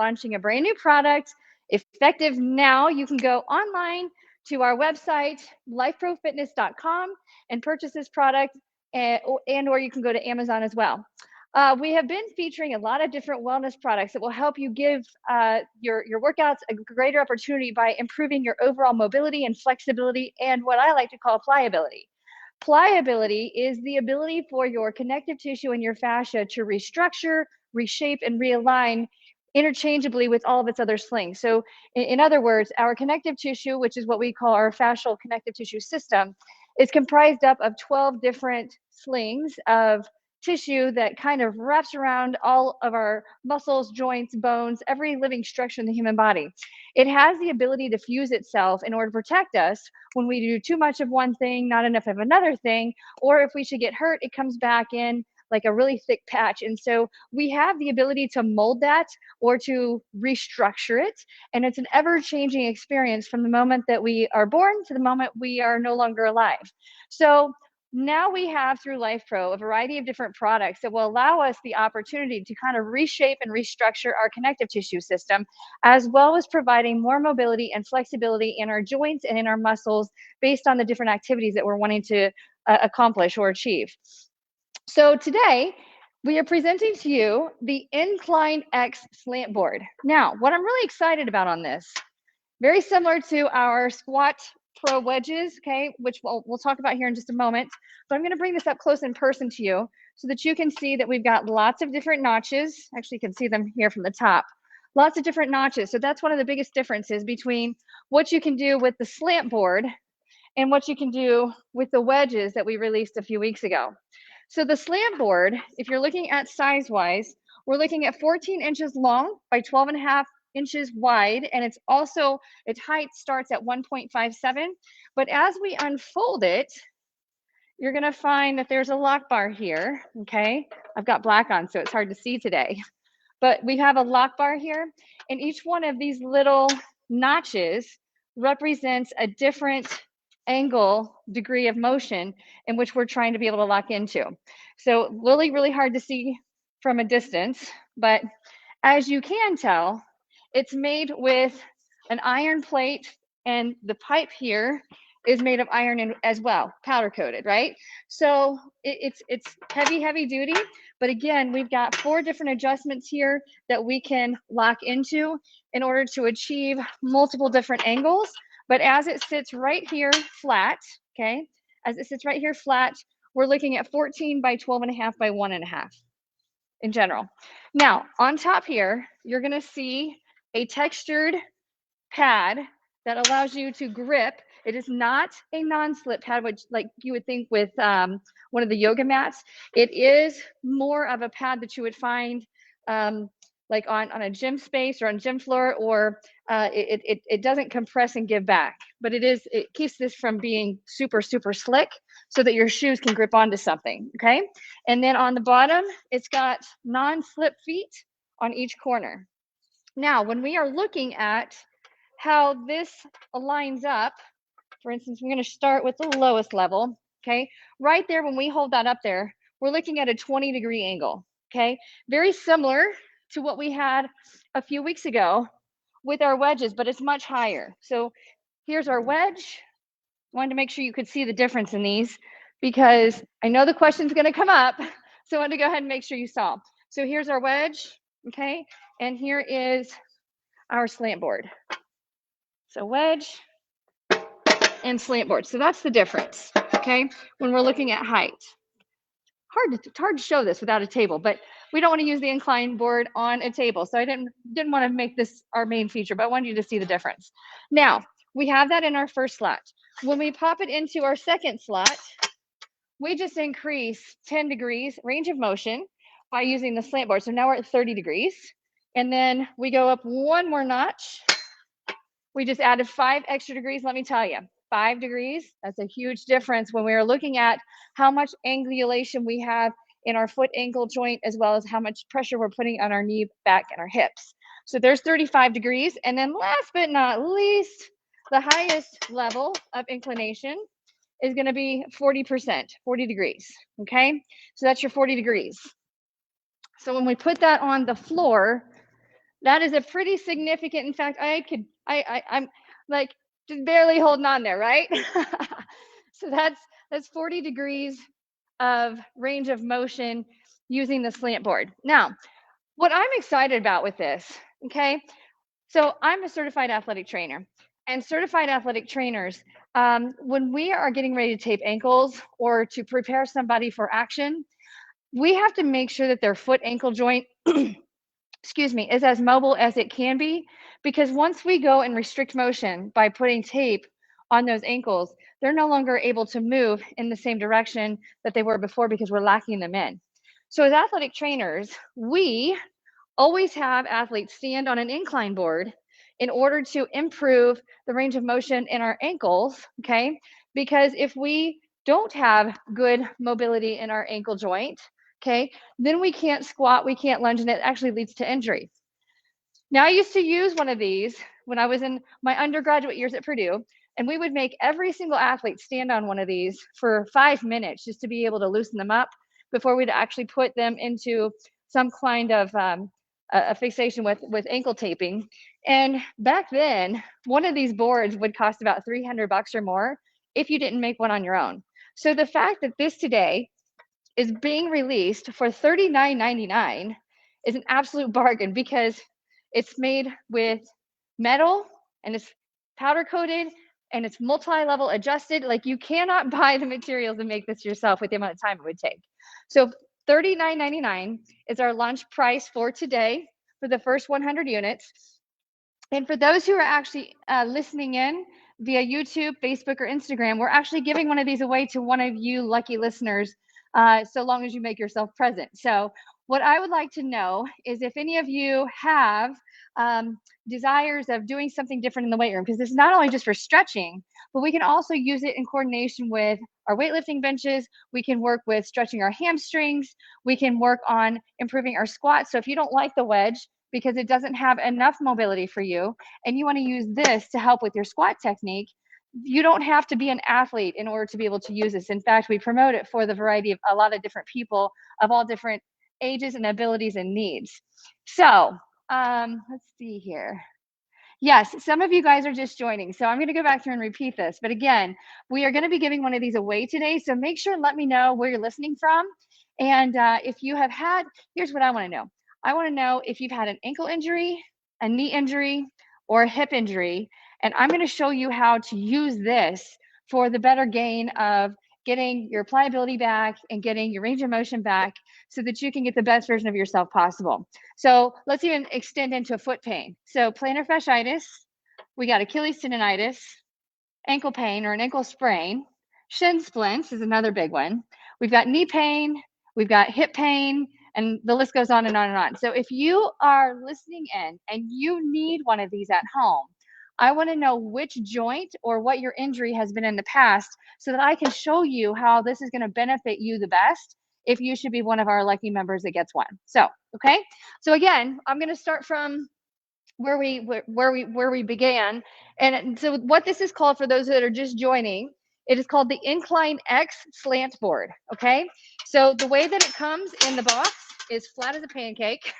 launching a brand new product effective now. You can go online to our website, lifeprofitness.com, and purchase this product, and or you can go to Amazon as well. We have been featuring a lot of different wellness products that will help you give your workouts a greater opportunity by improving your overall mobility and flexibility, and what I like to call pliability. Pliability is the ability for your connective tissue and your fascia to restructure, reshape, and realign interchangeably with all of its other slings. So in other words, our connective tissue, which is what we call our fascial connective tissue system, is comprised up of 12 different slings of tissue that kind of wraps around all of our muscles, joints, bones, every living structure in the human body. It has the ability to fuse itself in order to protect us when we do too much of one thing, not enough of another thing, or if we should get hurt, it comes back in like a really thick patch. And so we have the ability to mold that or to restructure it. And it's an ever-changing experience from the moment that we are born to the moment we are no longer alive. So now we have, through LifePro, a variety of different products that will allow us the opportunity to kind of reshape and restructure our connective tissue system, as well as providing more mobility and flexibility in our joints and in our muscles based on the different activities that we're wanting to accomplish or achieve. So today, we are presenting to you the InclineX Slant Board. Now, what I'm really excited about on this, very similar to our Squat Pro wedges, okay, which we'll talk about here in just a moment, but I'm going to bring this up close in person to you so that you can see that we've got lots of different notches. Actually, you can see them here from the top. Lots of different notches. So that's one of the biggest differences between what you can do with the slant board and what you can do with the wedges that we released a few weeks ago. So the slant board, if you're looking at size-wise, we're looking at 14 inches long by 12.5 inches wide, and it's also, its height starts at 1.57. But as we unfold it, you're gonna find that there's a lock bar here, okay? I've got black on, so it's hard to see today. But we have a lock bar here, and each one of these little notches represents a different angle, degree of motion in which we're trying to be able to lock into. So really, really hard to see from a distance, but as you can tell, it's made with an iron plate, and the pipe here is made of iron as well, powder coated, right? So it's heavy, heavy duty, but again, we've got 4 different adjustments here that we can lock into in order to achieve multiple different angles. But as it sits right here flat, okay, as it sits right here flat, we're looking at 14 by 12.5 by 1.5 in general. Now, on top here, you're gonna see a textured pad that allows you to grip. It is not a non-slip pad, which like you would think with one of the yoga mats. It is more of a pad that you would find like on a gym space or on gym floor, or it doesn't compress and give back, but it keeps this from being super, super slick so that your shoes can grip onto something, okay? And then on the bottom, it's got non-slip feet on each corner. Now, when we are looking at how this lines up, for instance, we're going to start with the lowest level, okay? Right there, when we hold that up there, we're looking at a 20-degree angle, okay? Very similar to what we had a few weeks ago with our wedges, but it's much higher. So here's our wedge. Wanted to make sure you could see the difference in these because I know the question's going to come up, so I wanted to go ahead and make sure you saw. So here's our wedge, okay? And here is our slant board. So wedge and slant board. So that's the difference, okay? When we're looking at height. It's hard to show this without a table, but we don't want to use the incline board on a table. So I didn't want to make this our main feature, but I wanted you to see the difference. Now, we have that in our first slot. When we pop it into our second slot, we just increase 10 degrees range of motion by using the slant board. So now we're at 30 degrees. And then we go up one more notch. We just added 5 extra degrees, let me tell you. 5 degrees, that's a huge difference when we are looking at how much angulation we have in our foot ankle joint, as well as how much pressure we're putting on our knee, back, and our hips. So there's 35 degrees. And then last but not least, the highest level of inclination is going to be 40%, 40 degrees, okay? So that's your 40 degrees. So when we put that on the floor, That is a pretty significant. In fact, I'm like just barely holding on there, right? So that's 40 degrees of range of motion using the slant board. Now, what I'm excited about with this, okay? So I'm a certified athletic trainer, and certified athletic trainers, when we are getting ready to tape ankles or to prepare somebody for action, we have to make sure that their foot ankle joint excuse me, is as mobile as it can be, because once we go and restrict motion by putting tape on those ankles, they're no longer able to move in the same direction that they were before because we're locking them in. So as athletic trainers, we always have athletes stand on an incline board in order to improve the range of motion in our ankles, okay? Because if we don't have good mobility in our ankle joint, okay, then we can't squat, we can't lunge, and it actually leads to injury. Now, I used to use one of these when I was in my undergraduate years at Purdue, and we would make every single athlete stand on one of these for 5 minutes just to be able to loosen them up before we'd actually put them into some kind of a fixation with ankle taping. And back then, one of these boards would cost about $300 or more if you didn't make one on your own. So the fact that this today is being released for $39.99 is an absolute bargain, because it's made with metal and it's powder coated and it's multi-level adjusted. Like, you cannot buy the materials and make this yourself with the amount of time it would take. So $39.99 is our launch price for today for the first 100 units. And for those who are actually listening in via YouTube, Facebook, or Instagram, we're actually giving one of these away to one of you lucky listeners, so long as you make yourself present. So what I would like to know is if any of you have desires of doing something different in the weight room, because this is not only just for stretching, but we can also use it in coordination with our weightlifting benches. We can work with stretching our hamstrings. We can work on improving our squats. So if you don't like the wedge because it doesn't have enough mobility for you, and you want to use this to help with your squat technique, you don't have to be an athlete in order to be able to use this. In fact, we promote it for the variety of a lot of different people of all different ages and abilities and needs. So let's see here. Yes, some of you guys are just joining, so I'm going to go back through and repeat this. But again, we are going to be giving one of these away today, so make sure and let me know where you're listening from. And if you have had, here's what I want to know. I want to know if you've had an ankle injury, a knee injury, or a hip injury, and I'm going to show you how to use this for the better gain of getting your pliability back and getting your range of motion back so that you can get the best version of yourself possible. So let's even extend into foot pain. So plantar fasciitis, we got Achilles tendonitis, ankle pain or an ankle sprain, shin splints is another big one. We've got knee pain, we've got hip pain, and the list goes on and on and on. So if you are listening in and you need one of these at home, I want to know which joint or what your injury has been in the past so that I can show you how this is going to benefit you the best if you should be one of our lucky members that gets one. So, okay. So again, I'm going to start from where we began. And so what this is called, for those that are just joining, it is called the InclineX Slant Board. Okay. So the way that it comes in the box is flat as a pancake.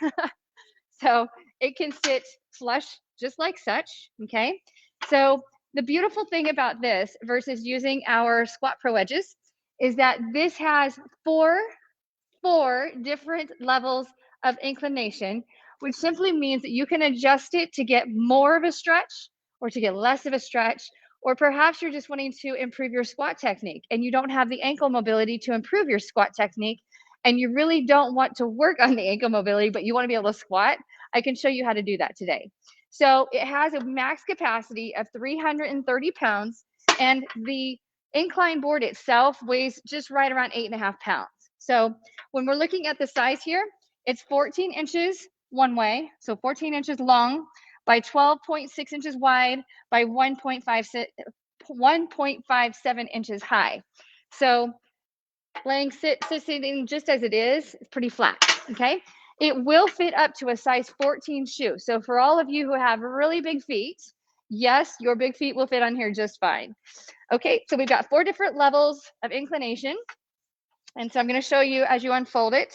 So it can sit flush just like such, okay? So the beautiful thing about this versus using our Squat Pro wedges is that this has four different levels of inclination, which simply means that you can adjust it to get more of a stretch or to get less of a stretch, or perhaps you're just wanting to improve your squat technique and you don't have the ankle mobility to improve your squat technique, and you really don't want to work on the ankle mobility, but you want to be able to squat. I can show you how to do that today. So it has a max capacity of 330 pounds, and the incline board itself weighs just right around 8.5 pounds. So when we're looking at the size here, it's 14 inches one way, so 14 inches long by 12.6 inches wide by 1.57 inches high. So sitting just as it is, it's pretty flat, okay? It will fit up to a size 14 shoe. So for all of you who have really big feet, yes, your big feet will fit on here just fine. Okay, so we've got 4 different levels of inclination. And so I'm going to show you as you unfold it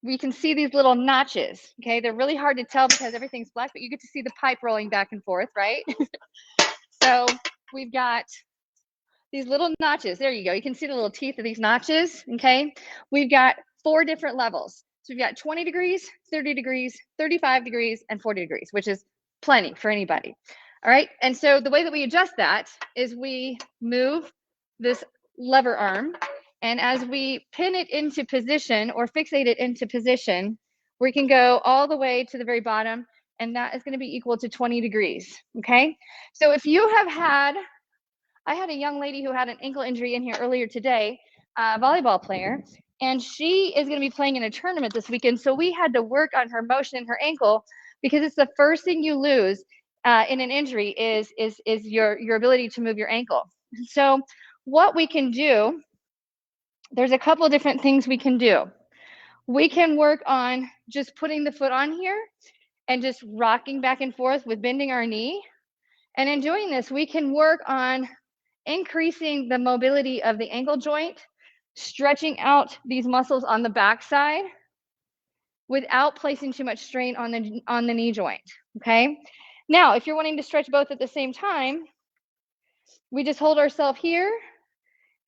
we can see these little notches, okay? They're really hard to tell because everything's black, but you get to see the pipe rolling back and forth, right? So we've got these little notches. There you go. You can see the little teeth of these notches, okay? We've got 4 different levels. So we've got 20 degrees, 30 degrees, 35 degrees, and 40 degrees, which is plenty for anybody. All right, and so the way that we adjust that is we move this lever arm, and as we pin it into position or fixate it into position, we can go all the way to the very bottom, and that is going to be equal to 20 degrees, okay? So if you have had, I had a young lady who had an ankle injury in here earlier today, a volleyball player, and she is going to be playing in a tournament this weekend, so we had to work on her motion in her ankle because it's the first thing you lose in an injury is your ability to move your ankle. So what we can do, there's a couple of different things we can do. We can work on just putting the foot on here and just rocking back and forth with bending our knee. And in doing this, we can work on increasing the mobility of the ankle joint, stretching out these muscles on the backside without placing too much strain on the knee joint, okay? Now, if you're wanting to stretch both at the same time, we just hold ourselves here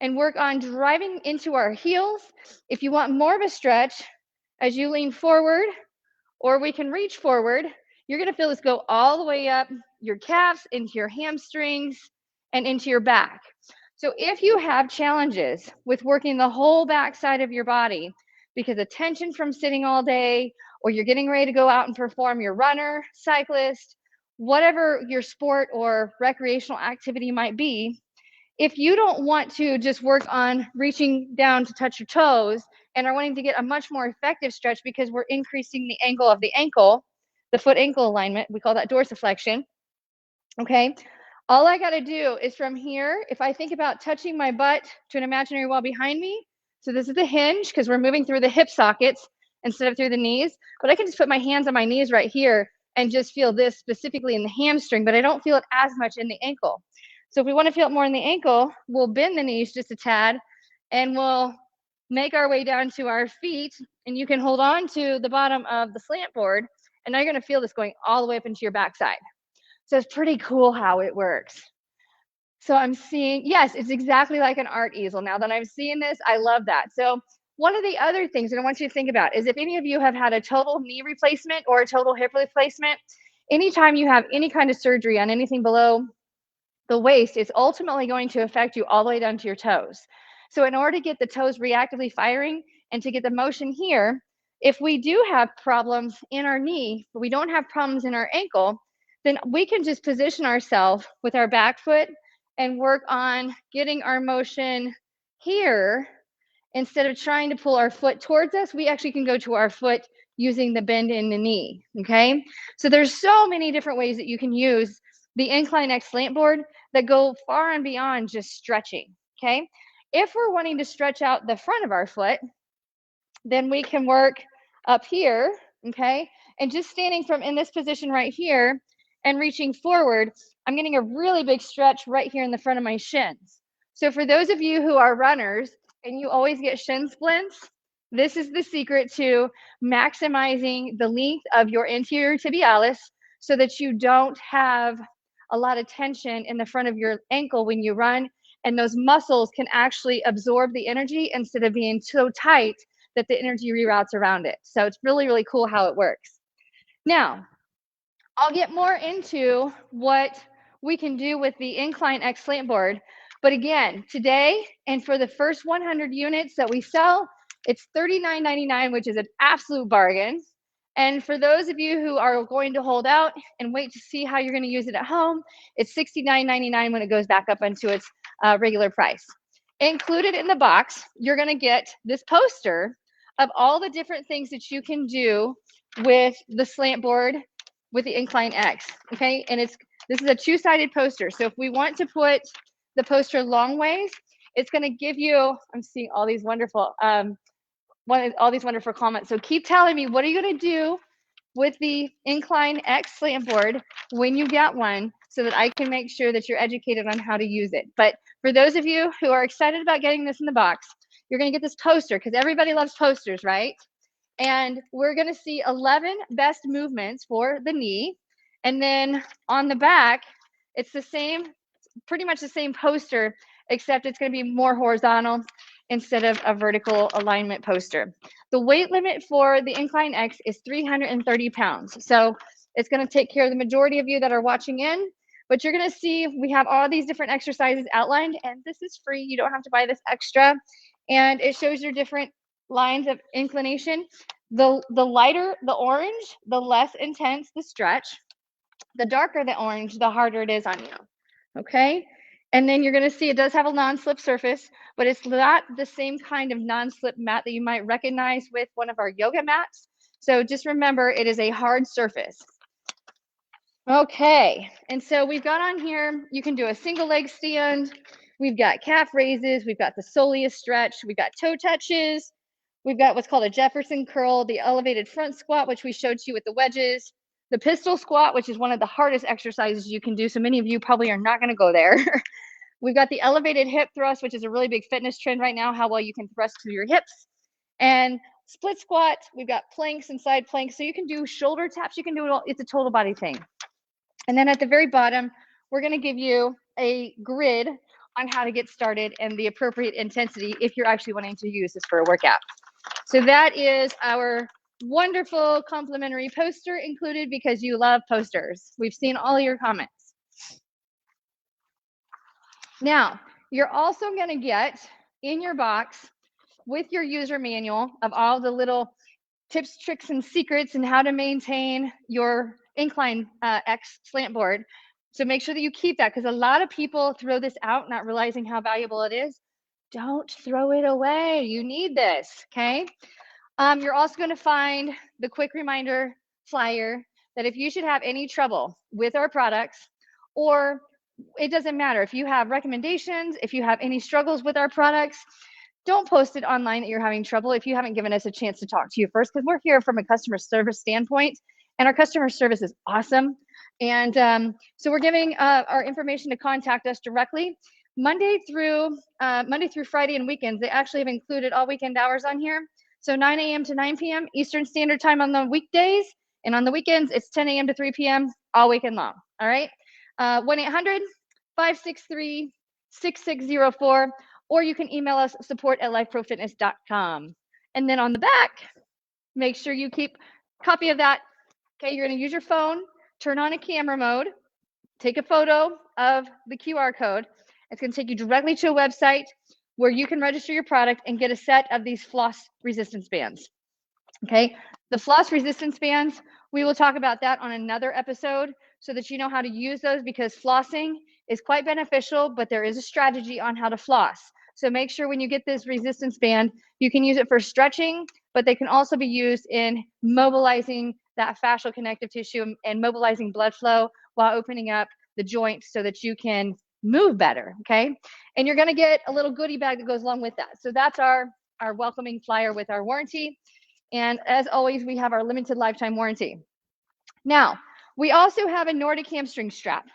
and work on driving into our heels. If you want more of a stretch, as you lean forward, or we can reach forward, you're gonna feel this go all the way up your calves, into your hamstrings, and into your back. So if you have challenges with working the whole back side of your body because of tension from sitting all day, or you're getting ready to go out and perform your runner, cyclist, whatever your sport or recreational activity might be, if you don't want to just work on reaching down to touch your toes and are wanting to get a much more effective stretch because we're increasing the angle of the ankle, the foot ankle alignment, we call that dorsiflexion, okay? All I gotta do is from here, if I think about touching my butt to an imaginary wall behind me, so this is the hinge because we're moving through the hip sockets instead of through the knees, but I can just put my hands on my knees right here and just feel this specifically in the hamstring, but I don't feel it as much in the ankle. So if we want to feel it more in the ankle, we'll bend the knees just a tad and we'll make our way down to our feet, and you can hold on to the bottom of the slant board, and now you're going to feel this going all the way up into your backside. So it's pretty cool how it works. So I'm seeing, yes, it's exactly like an art easel. Now that I'm seeing this, I love that. So one of the other things that I want you to think about is if any of you have had a total knee replacement or a total hip replacement, anytime you have any kind of surgery on anything below the waist, it's ultimately going to affect you all the way down to your toes. So in order to get the toes reactively firing and to get the motion here, if we do have problems in our knee, but we don't have problems in our ankle, then we can just position ourselves with our back foot and work on getting our motion here. Instead of trying to pull our foot towards us, we actually can go to our foot using the bend in the knee, okay? So there's so many different ways that you can use the InclineX Slant Board that go far and beyond just stretching, okay? If we're wanting to stretch out the front of our foot, then we can work up here, okay? And just standing from in this position right here and reaching forward, I'm getting a really big stretch right here in the front of my shins. So for those of you who are runners and you always get shin splints, this is the secret to maximizing the length of your anterior tibialis so that you don't have a lot of tension in the front of your ankle when you run, and those muscles can actually absorb the energy instead of being so tight that the energy reroutes around it. So it's really, really cool how it works. Now, I'll get more into what we can do with the InclineX Slant Board. But again, today and for the first 100 units that we sell, it's $39.99, which is an absolute bargain. And for those of you who are going to hold out and wait to see how you're going to use it at home, it's $69.99 when it goes back up into its regular price. Included in the box, you're going to get this poster of all the different things that you can do with the slant board with the InclineX, okay? And this is a two-sided poster. So if we want to put the poster long ways, it's going to give you, I'm seeing all these wonderful comments. So keep telling me, what are you going to do with the InclineX Slant Board when you get one, so that I can make sure that you're educated on how to use it. But for those of you who are excited about getting this in the box, you're going to get this poster because everybody loves posters, right? And we're going to see 11 best movements for the knee. And then on the back, it's the same, pretty much the same poster, except it's going to be more horizontal instead of a vertical alignment poster. The weight limit for the InclineX is 330 pounds. So it's going to take care of the majority of you that are watching in, but you're going to see we have all these different exercises outlined, and this is free. You don't have to buy this extra. And it shows your different lines of inclination. The lighter the orange, the less intense the stretch. The darker the orange, the harder it is on you. Okay? And then you're going to see it does have a non-slip surface, but it's not the same kind of non-slip mat that you might recognize with one of our yoga mats. So just remember, it is a hard surface. Okay, and so we've got on here, you can do a single leg stand. We've got calf raises. We've got the soleus stretch. We've got toe touches. We've got what's called a Jefferson curl, the elevated front squat, which we showed you with the wedges, the pistol squat, which is one of the hardest exercises you can do. So many of you probably are not going to go there. We've got the elevated hip thrust, which is a really big fitness trend right now, how well you can thrust through your hips. And split squat, we've got planks and side planks. So you can do shoulder taps. You can do it all. It's a total body thing. And then at the very bottom, we're going to give you a grid on how to get started and the appropriate intensity if you're actually wanting to use this for a workout. So that is our wonderful complimentary poster included because you love posters. We've seen all your comments. Now, you're also going to get in your box with your user manual of all the little tips, tricks, and secrets and how to maintain your InclineX Slant Board. So make sure that you keep that because a lot of people throw this out not realizing how valuable it is. Don't throw it away. You need this, okay? You're also going to find the quick reminder flyer that if you should have any trouble with our products, or it doesn't matter if you have recommendations, if you have any struggles with our products, don't post it online that you're having trouble if you haven't given us a chance to talk to you first, because we're here from a customer service standpoint, and our customer service is awesome. And so we're giving our information to contact us directly. Monday through Friday and weekends, they actually have included all weekend hours on here. So 9 a.m. to 9 p.m. Eastern Standard Time on the weekdays, and on the weekends, it's 10 a.m. to 3 p.m. all weekend long. All right. 1-800-563-6604, or you can email us support@lifeprofitness.com. And then on the back, make sure you keep a copy of that. Okay, you're going to use your phone, turn on a camera mode, take a photo of the QR code. It's going to take you directly to a website where you can register your product and get a set of these floss resistance bands. Okay, the floss resistance bands, we will talk about that on another episode so that you know how to use those, because flossing is quite beneficial, but there is a strategy on how to floss. So make sure when you get this resistance band, you can use it for stretching, but they can also be used in mobilizing that fascial connective tissue and mobilizing blood flow while opening up the joints so that you can move better, okay? And you're gonna get a little goodie bag that goes along with that. So that's our welcoming flyer with our warranty. And as always, we have our limited lifetime warranty. Now, we also have a Nordic hamstring strap.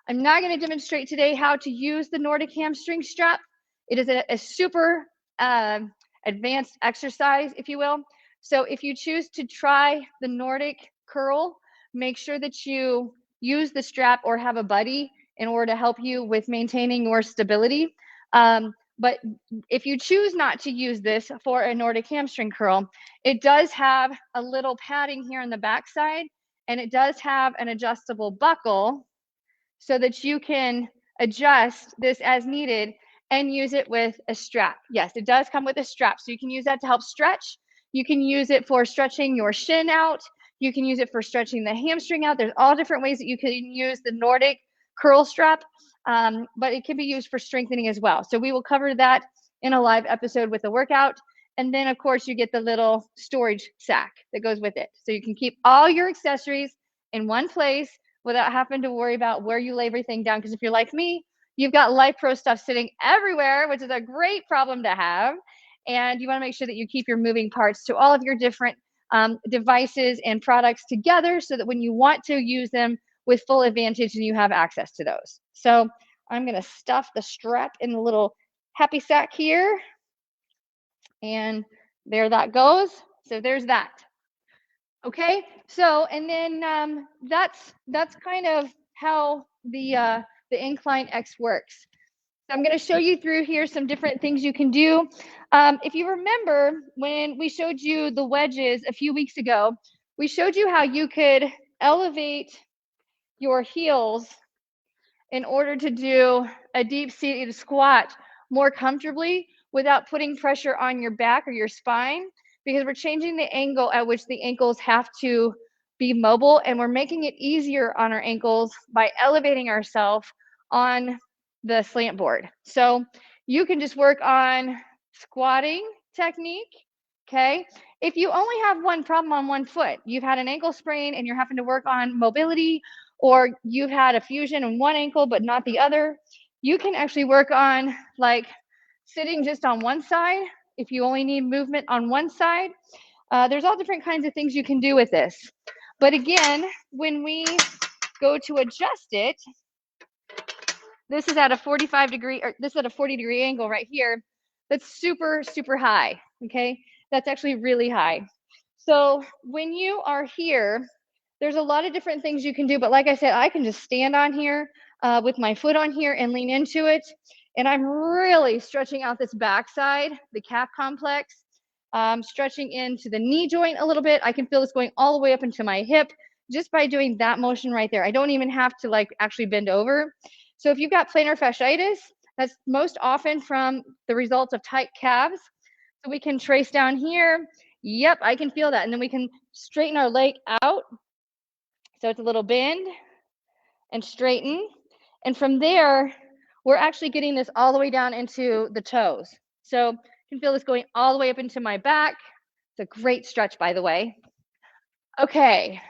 I'm not going to demonstrate today how to use the Nordic hamstring strap. It is a super advanced exercise, if you will. So if you choose to try the Nordic curl, make sure that you use the strap or have a buddy in order to help you with maintaining your stability. But if you choose not to use this for a Nordic hamstring curl, it does have a little padding here on the backside, and it does have an adjustable buckle so that you can adjust this as needed and use it with a strap. Yes, it does come with a strap, so you can use that to help stretch. You can use it for stretching your shin out. You can use it for stretching the hamstring out. There's all different ways that you can use the Nordic curl strap. But it can be used for strengthening as well. So we will cover that in a live episode with the workout. And then, of course, you get the little storage sack that goes with it. So you can keep all your accessories in one place without having to worry about where you lay everything down. Because if you're like me, you've got Life Pro stuff sitting everywhere, which is a great problem to have. And you want to make sure that you keep your moving parts to all of your different devices and products together so that when you want to use them with full advantage, and you have access to those. So I'm going to stuff the strap in the little happy sack here. And there that goes. So there's that. Okay, so and then that's kind of how the InclineX works. So I'm going to show you through here some different things you can do. If you remember when we showed you the wedges a few weeks ago, we showed you how you could elevate your heels in order to do a deep seated squat more comfortably without putting pressure on your back or your spine, because we're changing the angle at which the ankles have to be mobile, and we're making it easier on our ankles by elevating ourselves on the slant board. So you can just work on squatting technique. Okay, if you only have one problem on one foot, you've had an ankle sprain and you're having to work on mobility, or you've had a fusion in one ankle but not the other, you can actually work on like sitting just on one side if you only need movement on one side. There's all different kinds of things you can do with this. But again, when we go to adjust it, this is at a 45 degree, or this is at a 40-degree angle right here. That's super, super high, okay? That's actually really high. So when you are here, there's a lot of different things you can do, but like I said, I can just stand on here with my foot on here and lean into it. And I'm really stretching out this backside, the calf complex, stretching into the knee joint a little bit. I can feel this going all the way up into my hip just by doing that motion right there. I don't even have to like actually bend over. So if you've got plantar fasciitis, that's most often from the result of tight calves. So we can trace down here. Yep, I can feel that. And then we can straighten our leg out. So it's a little bend and straighten. And from there, we're actually getting this all the way down into the toes. So you can feel this going all the way up into my back. It's a great stretch, by the way. Okay.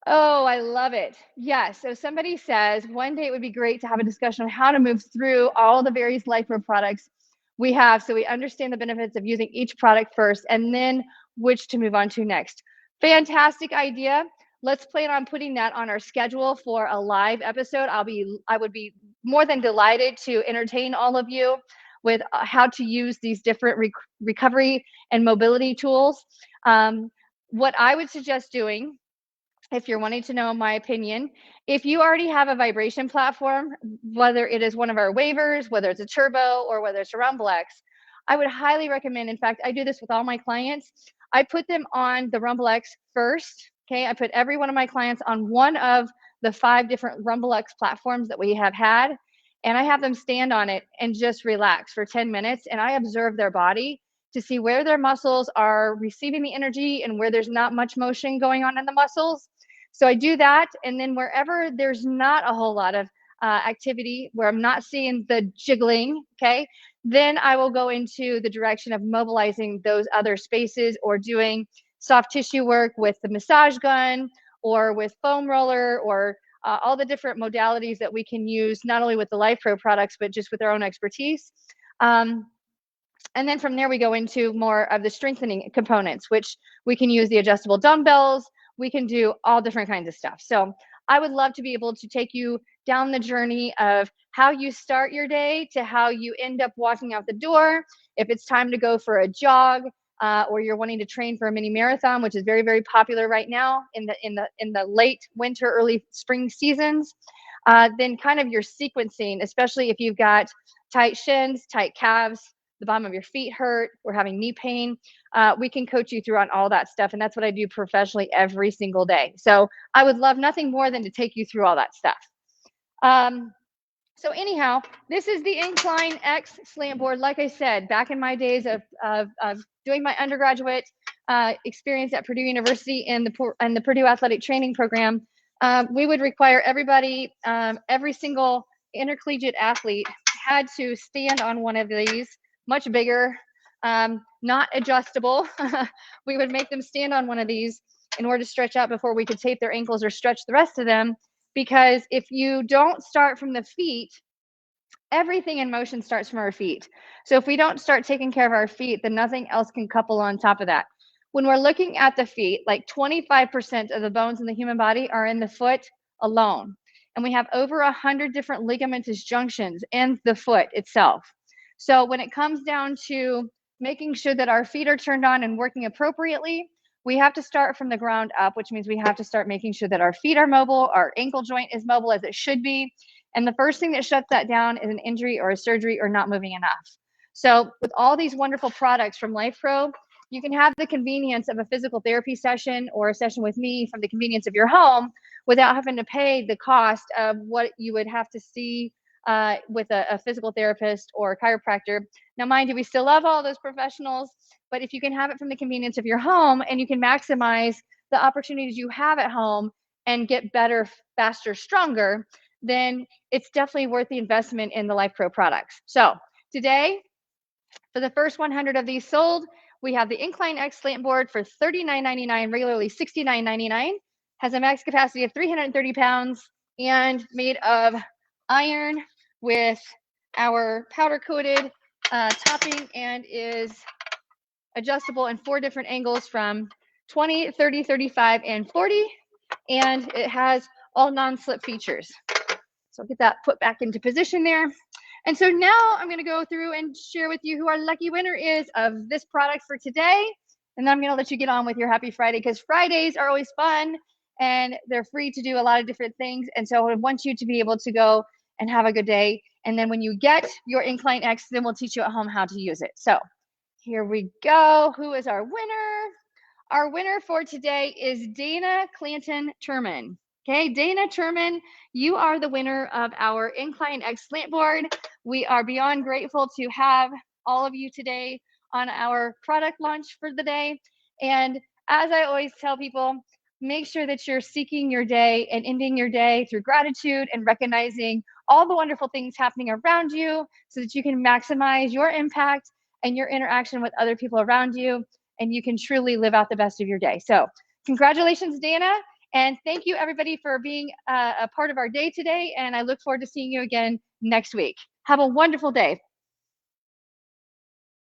Oh, I love it. Yes. So somebody says one day it would be great to have a discussion on how to move through all the various LifePro products we have, so we understand the benefits of using each product first and then which to move on to next. Fantastic idea. Let's plan on putting that on our schedule for a live episode. I would be more than delighted to entertain all of you with how to use these different recovery and mobility tools. What I would suggest doing, if you're wanting to know my opinion, if you already have a vibration platform, whether it is one of our waivers, whether it's a turbo, or whether it's a RumbleX, I would highly recommend, in fact, I do this with all my clients, I put them on the RumbleX first, okay? I put every one of my clients on one of the 5 different RumbleX platforms that we have had, and I have them stand on it and just relax for 10 minutes, and I observe their body to see where their muscles are receiving the energy and where there's not much motion going on in the muscles. So I do that, and then wherever there's not a whole lot of activity, where I'm not seeing the jiggling, okay, then I will go into the direction of mobilizing those other spaces or doing soft tissue work with the massage gun or with foam roller or all the different modalities that we can use, not only with the LifePro products, but just with our own expertise. And then from there, we go into more of the strengthening components, which we can use the adjustable dumbbells. We can do all different kinds of stuff. So I would love to be able to take you down the journey of how you start your day to how you end up walking out the door. If it's time to go for a jog, or you're wanting to train for a mini marathon, which is very, very popular right now in the late winter, early spring seasons, then kind of your sequencing, especially if you've got tight shins, tight calves, the bottom of your feet hurt, or having knee pain, we can coach you through on all that stuff. And that's what I do professionally every single day. So I would love nothing more than to take you through all that stuff. So anyhow, this is the InclineX Slant Board. Like I said, back in my days of doing my undergraduate experience at Purdue University and the Purdue Athletic Training Program, we would require everybody, every single intercollegiate athlete had to stand on one of these, much bigger, not adjustable. We would make them stand on one of these in order to stretch out before we could tape their ankles or stretch the rest of them. Because if you don't start from the feet, everything in motion starts from our feet. So if we don't start taking care of our feet, then nothing else can couple on top of that. When we're looking at the feet, like 25% of the bones in the human body are in the foot alone. And we have over 100 different ligamentous junctions in the foot itself. So when it comes down to making sure that our feet are turned on and working appropriately, we have to start from the ground up, which means we have to start making sure that our feet are mobile, our ankle joint is mobile as it should be. And the first thing that shuts that down is an injury or a surgery or not moving enough. So with all these wonderful products from LifePro, you can have the convenience of a physical therapy session or a session with me from the convenience of your home without having to pay the cost of what you would have to see with a physical therapist or a chiropractor. Now, mind you, we still love all those professionals, but if you can have it from the convenience of your home and you can maximize the opportunities you have at home and get better, faster, stronger, then it's definitely worth the investment in the LifePro products. So today, for the first 100 of these sold, we have the InclineX Slant Board for $39.99, regularly $69.99, has a max capacity of 330 pounds and made of iron with our powder coated topping and is adjustable in 4 different angles from 20, 30, 35, and 40. And it has all non-slip features. So I'll get that put back into position there. And so now I'm going to go through and share with you who our lucky winner is of this product for today. And then I'm going to let you get on with your happy Friday, because Fridays are always fun and they're free to do a lot of different things. And so I want you to be able to go and have a good day. And then when you get your InclineX, then we'll teach you at home how to use it. So here we go. Who is our winner? Our winner for today is Dana Clanton Turman. Okay, Dana Turman, you are the winner of our InclineX Slant Board. We are beyond grateful to have all of you today on our product launch for the day. And as I always tell people, make sure that you're seeking your day and ending your day through gratitude and recognizing all the wonderful things happening around you so that you can maximize your impact and your interaction with other people around you, and you can truly live out the best of your day. So congratulations, Dana. And thank you, everybody, for being a part of our day today. And I look forward to seeing you again next week. Have a wonderful day.